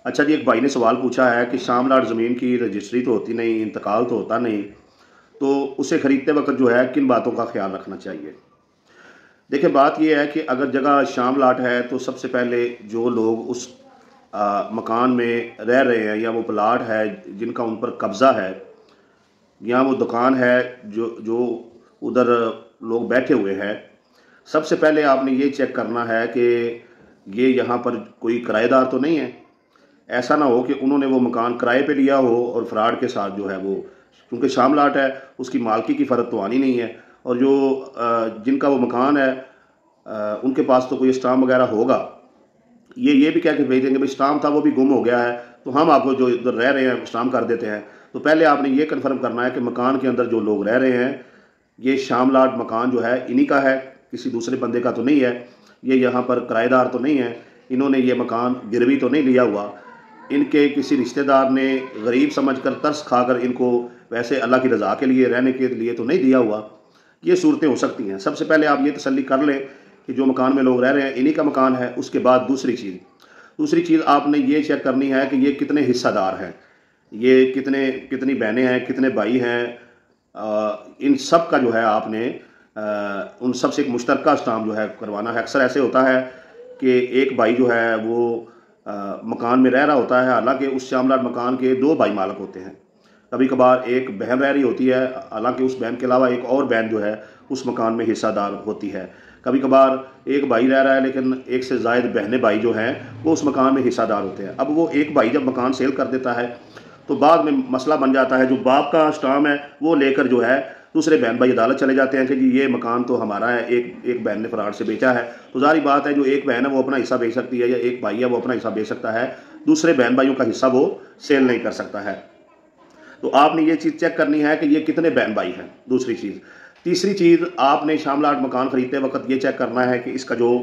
अच्छा जी, एक भाई ने सवाल पूछा है कि शामलाट ज़मीन की रजिस्ट्री तो होती नहीं, इंतकाल तो होता नहीं, तो उसे खरीदते वक़्त जो है किन बातों का ख़्याल रखना चाहिए? देखिए, बात ये है कि अगर जगह शामलाट है तो सबसे पहले जो लोग उस मकान में रह रहे हैं या वो प्लॉट है जिनका उन पर कब्ज़ा है या वो दुकान है जो जो उधर लोग बैठे हुए हैं, सबसे पहले आपने ये चेक करना है कि ये यहाँ पर कोई किराएदार तो नहीं है। ऐसा ना हो कि उन्होंने वो मकान किराए पे लिया हो और फ्रॉड के साथ जो है वो, क्योंकि शामलाट है उसकी मालकी की फ़र्क तो आनी नहीं है। और जो जिनका वो मकान है उनके पास तो कोई स्टाम्प वगैरह होगा, ये भी कह के भेज देंगे भाई स्टाम्प था वो भी गुम हो गया है, तो हम आपको जो इधर रह रहे हैं स्टाम्प कर देते हैं। तो पहले आपने ये कन्फर्म करना है कि मकान के अंदर जो लोग रह रहे हैं, ये शामलाट मकान जो है इन्हीं का है, किसी दूसरे बंदे का तो नहीं है। ये यहाँ पर किराएदार तो नहीं है, इन्होंने ये मकान गिरवी तो नहीं लिया हुआ, इनके किसी रिश्तेदार ने गरीब समझकर तरस खाकर इनको वैसे अल्लाह की रज़ा के लिए रहने के लिए तो नहीं दिया हुआ। ये सूरतें हो सकती हैं। सबसे पहले आप ये तसल्ली कर लें कि जो मकान में लोग रह रहे हैं इन्हीं का मकान है। उसके बाद दूसरी चीज़ आपने ये चेक करनी है कि ये कितने हिस्सादार हैं, ये कितनी बहनें हैं, कितने भाई हैं। इन सब का जो है आपने उन सब से एक मुश्तरका स्टाम्प जो है करवाना है। अक्सर ऐसे होता है कि एक भाई जो है वो मकान में रह रहा होता है, हालांकि उस शामलाट मकान के दो भाई मालक होते हैं। कभी कभार एक बहन रह रही होती है, हालांकि उस बहन के अलावा एक और बहन जो है उस मकान में हिस्सादार होती है। कभी कभार एक भाई रह रहा है लेकिन एक से ज़ायद बहनें भाई जो हैं वो उस मकान में हिस्सादार होते हैं। अब वो एक भाई जब मकान सेल कर देता है तो बाद में मसला बन जाता है, जो बाप का स्टाम है वो लेकर जो है दूसरे बहन भाई अदालत चले जाते हैं कि जी ये मकान तो हमारा है, एक बहन ने फरार से बेचा है। तो जारी बात है जो एक बहन है वो अपना हिस्सा बेच सकती है या एक भाई है वो अपना हिस्सा बेच सकता है, दूसरे बहन भाइयों का हिस्सा वो सेल नहीं कर सकता है। तो आपने ये चीज़ चेक करनी है कि ये कितने बहन भाई हैं। दूसरी चीज़, तीसरी चीज़ आपने शामलाट मकान ख़रीदते वक्त ये चेक करना है कि इसका जो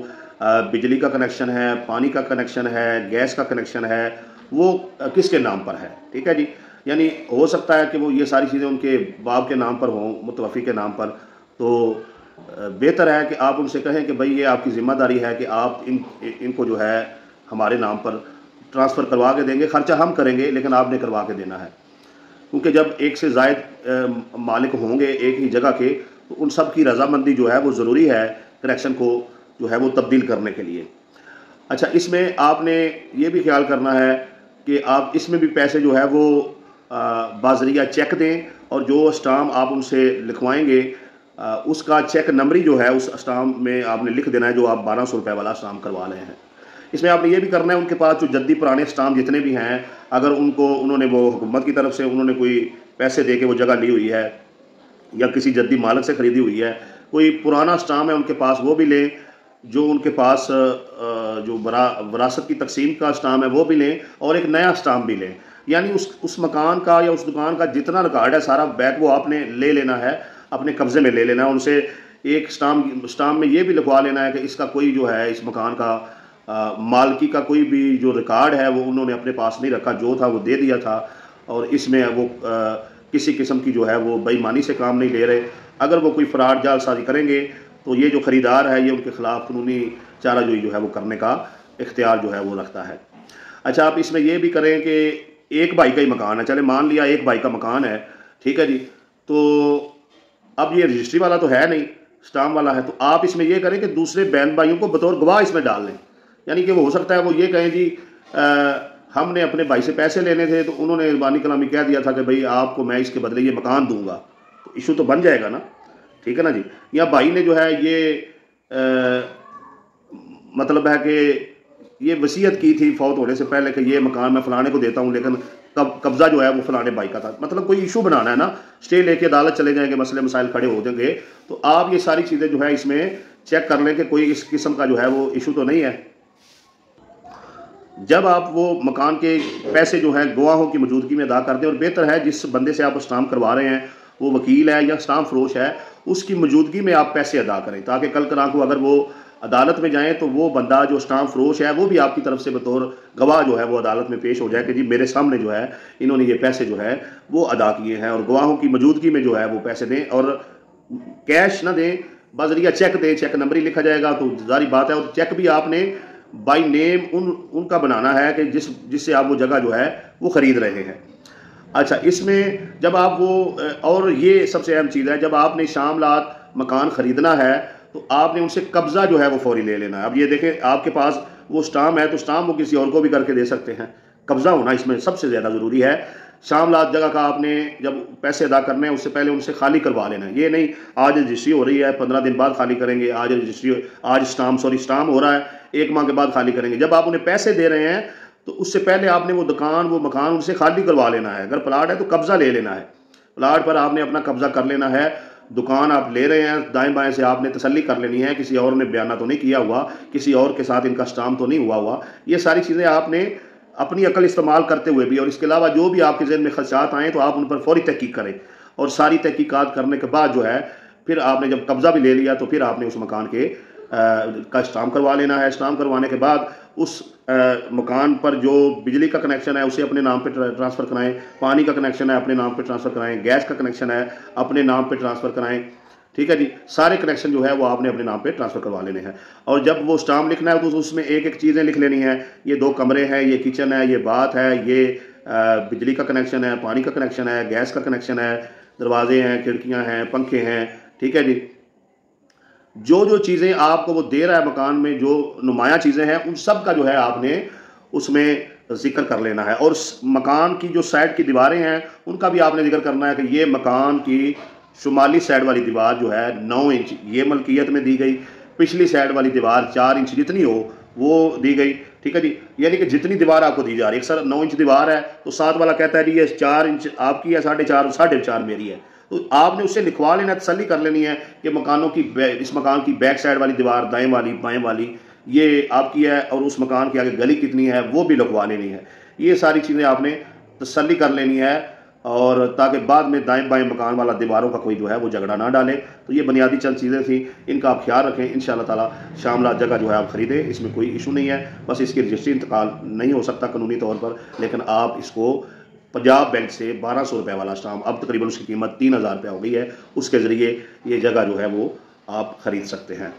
बिजली का कनेक्शन है, पानी का कनेक्शन है, गैस का कनेक्शन है, वो किसके नाम पर है। ठीक है जी, यानी हो सकता है कि वो ये सारी चीज़ें उनके बाप के नाम पर हों, मुतवफ़ी के नाम पर। तो बेहतर है कि आप उनसे कहें कि भाई ये आपकी ज़िम्मेदारी है कि आप इनको जो है हमारे नाम पर ट्रांसफ़र करवा के देंगे, ख़र्चा हम करेंगे लेकिन आपने करवा के देना है। क्योंकि जब एक से ज़ायद मालिक होंगे एक ही जगह के, तो उन सब की रजामंदी जो है वो ज़रूरी है कनेक्शन को जो है वो तब्दील करने के लिए। अच्छा, इसमें आपने ये भी ख्याल करना है कि आप इसमें भी पैसे जो है वो बाज़रिया चेक दें, और जो स्टाम्प आप उनसे लिखवाएंगे उसका चेक नंबरी जो है उस स्टाम्प में आपने लिख देना है, जो आप 1200 रुपये वाला स्टाम्प करवा रहे हैं। इसमें आपने ये भी करना है उनके पास जो जद्दी पुराने स्टाम्प जितने भी हैं, अगर उन्होंने वो हुकूमत की तरफ से उन्होंने कोई पैसे दे के वो जगह ली हुई है या किसी जद्दी मालिक से ख़रीदी हुई है, कोई पुराना स्टाम्प है उनके पास वो भी लें। जो उनके पास जो वरासत की तकसीम का स्टाम्प है वो भी लें, और एक नया स्टाम्प भी लें। यानी उस मकान का या उस दुकान का जितना रिकॉर्ड है सारा बैक वो आपने ले लेना है, अपने कब्ज़े में ले लेना है। उनसे एक स्टाम्प में ये भी लिखवा लेना है कि इसका कोई जो है इस मकान का मालकी का कोई भी जो रिकॉर्ड है वो उन्होंने अपने पास नहीं रखा, जो था वो दे दिया था, और इसमें वो किसी किस्म की जो है वो बेईमानी से काम नहीं ले रहे। अगर वो कोई फ़राड जालसाजी करेंगे तो ये जो ख़रीदार है ये उनके ख़िलाफ़ कानूनी चाराजोई जो है वो करने का इख्तियार जो है वो रखता है। अच्छा, आप इसमें ये भी करें कि एक भाई का ही मकान है, चले मान लिया एक भाई का मकान है, ठीक है जी, तो अब ये रजिस्ट्री वाला तो है नहीं, स्टाम्प वाला है, तो आप इसमें ये करें कि दूसरे बहन भाइयों को बतौर गवाह इसमें डाल लें। यानी कि वो हो सकता है वो ये कहें जी हमने अपने भाई से पैसे लेने थे तो उन्होंने बानी कलामी कह दिया था कि भाई आपको मैं इसके बदले ये मकान दूंगा, तो इशू तो बन जाएगा ना। ठीक है ना जी। या भाई ने जो है ये मतलब है कि ये वसीयत की थी फौत होने से पहले कि ये मकान मैं फ़लाने को देता हूँ, लेकिन कब्ज़ा जो है वो फ़लाने भाई का था। मतलब कोई इशू बनाना है ना, स्टे लेके अदालत चले जाएंगे, मसले मसाइल खड़े हो जाएंगे। तो आप ये सारी चीज़ें जो है इसमें चेक कर लें कि कोई इस किस्म का जो है वो इशू तो नहीं है। जब आप वो मकान के पैसे जो है गवाहों की मौजूदगी में अदा कर दें, और बेहतर है जिस बंदे से आप स्टाम्प करवा रहे हैं वो वकील है या स्टाम्प फरोश है, उसकी मौजूदगी में आप पैसे अदा करें, ताकि कल करा को अगर वो अदालत में जाएं तो वो बंदा जो स्टाम्प फरोश है वो भी आपकी तरफ से बतौर गवाह जो है वो अदालत में पेश हो जाए कि जी मेरे सामने जो है इन्होंने ये पैसे जो है वो अदा किए हैं, और गवाहों की मौजूदगी में जो है वो पैसे दें। और कैश ना दें, बाज़रिया चेक दें, चेक नंबर ही लिखा जाएगा तो जारी बात है। और चेक भी आपने बाई नेम उनका बनाना है कि जिससे आप वो जगह जो है वो ख़रीद रहे हैं। अच्छा, इसमें जब आप वो और ये सबसे अहम चीज़ है, जब आपने शामलात मकान ख़रीदना है तो आपने उनसे कब्ज़ा जो है वो फौरी ले लेना है। अब ये देखें, आपके पास वो स्टाम्प है तो स्टाम्प वो किसी और को भी करके दे सकते हैं। कब्ज़ा होना इसमें सबसे ज़्यादा ज़रूरी है। शामलात जगह का आपने जब पैसे अदा करने हैं उससे पहले उनसे खाली करवा लेना है। ये नहीं आज रजिस्ट्री हो रही है 15 दिन बाद खाली करेंगे, आज स्टाम्प हो रहा है 1 माह के बाद खाली करेंगे। जब आप उन्हें पैसे दे रहे हैं तो उससे पहले आपने वो मकान उनसे खाली करवा लेना है। अगर प्लाट है तो कब्ज़ा ले लेना है, प्लाट पर आपने अपना कब्ज़ा कर लेना है। दुकान आप ले रहे हैं, दाएं बाएं से आपने तसल्ली कर लेनी है किसी और ने बयाना तो नहीं किया हुआ, किसी और के साथ इनका स्टाम्प तो नहीं हुआ। ये सारी चीज़ें आपने अपनी अकल इस्तेमाल करते हुए भी, और इसके अलावा जो भी आपके ज़हन में खदशात आएँ तो आप उन पर फौरी तहकीक करें। और सारी तहकीकात करने के बाद जो है फिर आपने जब कब्ज़ा भी ले लिया तो फिर आपने उस मकान का स्टाम्प करवा लेना है। स्टाम्प करवाने के बाद उस मकान पर जो बिजली का कनेक्शन है उसे अपने नाम पे ट्रांसफ़र कराएं, पानी का कनेक्शन है अपने नाम पे ट्रांसफ़र कराएं, गैस का कनेक्शन है अपने नाम पे ट्रांसफ़र कराएं। ठीक है जी, सारे कनेक्शन जो है वो आपने अपने नाम पे ट्रांसफ़र करवा लेने हैं। और जब वो स्टाम्प लिखना है तो उसमें एक एक चीज़ें लिख लेनी है। ये 2 कमरे हैं, ये किचन है, ये बाथ है, ये बिजली का कनेक्शन है, पानी का कनेक्शन है, गैस का कनेक्शन है, दरवाजे हैं, खिड़कियाँ हैं, पंखे हैं। ठीक है जी, जो चीज़ें आपको वो दे रहा है मकान में, जो नुमाया चीज़ें हैं उन सब का जो है आपने उसमें जिक्र कर लेना है। और मकान की जो साइड की दीवारें हैं उनका भी आपने जिक्र करना है कि ये मकान की शुमाली साइड वाली दीवार जो है 9 इंच ये मलकियत में दी गई, पिछली साइड वाली दीवार 4 इंच जितनी हो वो दी गई। ठीक है जी, यानी कि जितनी दीवार आपको दी जा रही है, सर 9 इंच दीवार है तो साथ वाला कहता है जी ये 4 इंच आपकी है, 4.5 मेरी है, तो आपने उससे लिखवा लेना, तसल्ली कर लेनी है कि इस मकान की बैक साइड वाली दीवार दाएं वाली बाएं वाली ये आपकी है, और उस मकान की आगे गली कितनी है वो भी लिखवा लेनी है। ये सारी चीज़ें आपने तसल्ली कर लेनी है, और ताकि बाद में दाएं बाएं मकान वाला दीवारों का कोई जो है वो झगड़ा ना डाले। तो ये बुनियादी चंद चीज़ें थी, इनका आप ख्याल रखें। इंशाअल्लाह ताला शामलात जगह जो है आप ख़रीदें, इसमें कोई इशू नहीं है। बस इसकी रजिस्ट्री इंतकाल नहीं हो सकता कानूनी तौर पर, लेकिन आप इसको पंजाब बैंक से 1200 रुपये वाला स्टाम्प, अब तकरीबन उसकी कीमत 3000 रुपये हो गई है, उसके ज़रिए ये जगह जो है वो आप ख़रीद सकते हैं।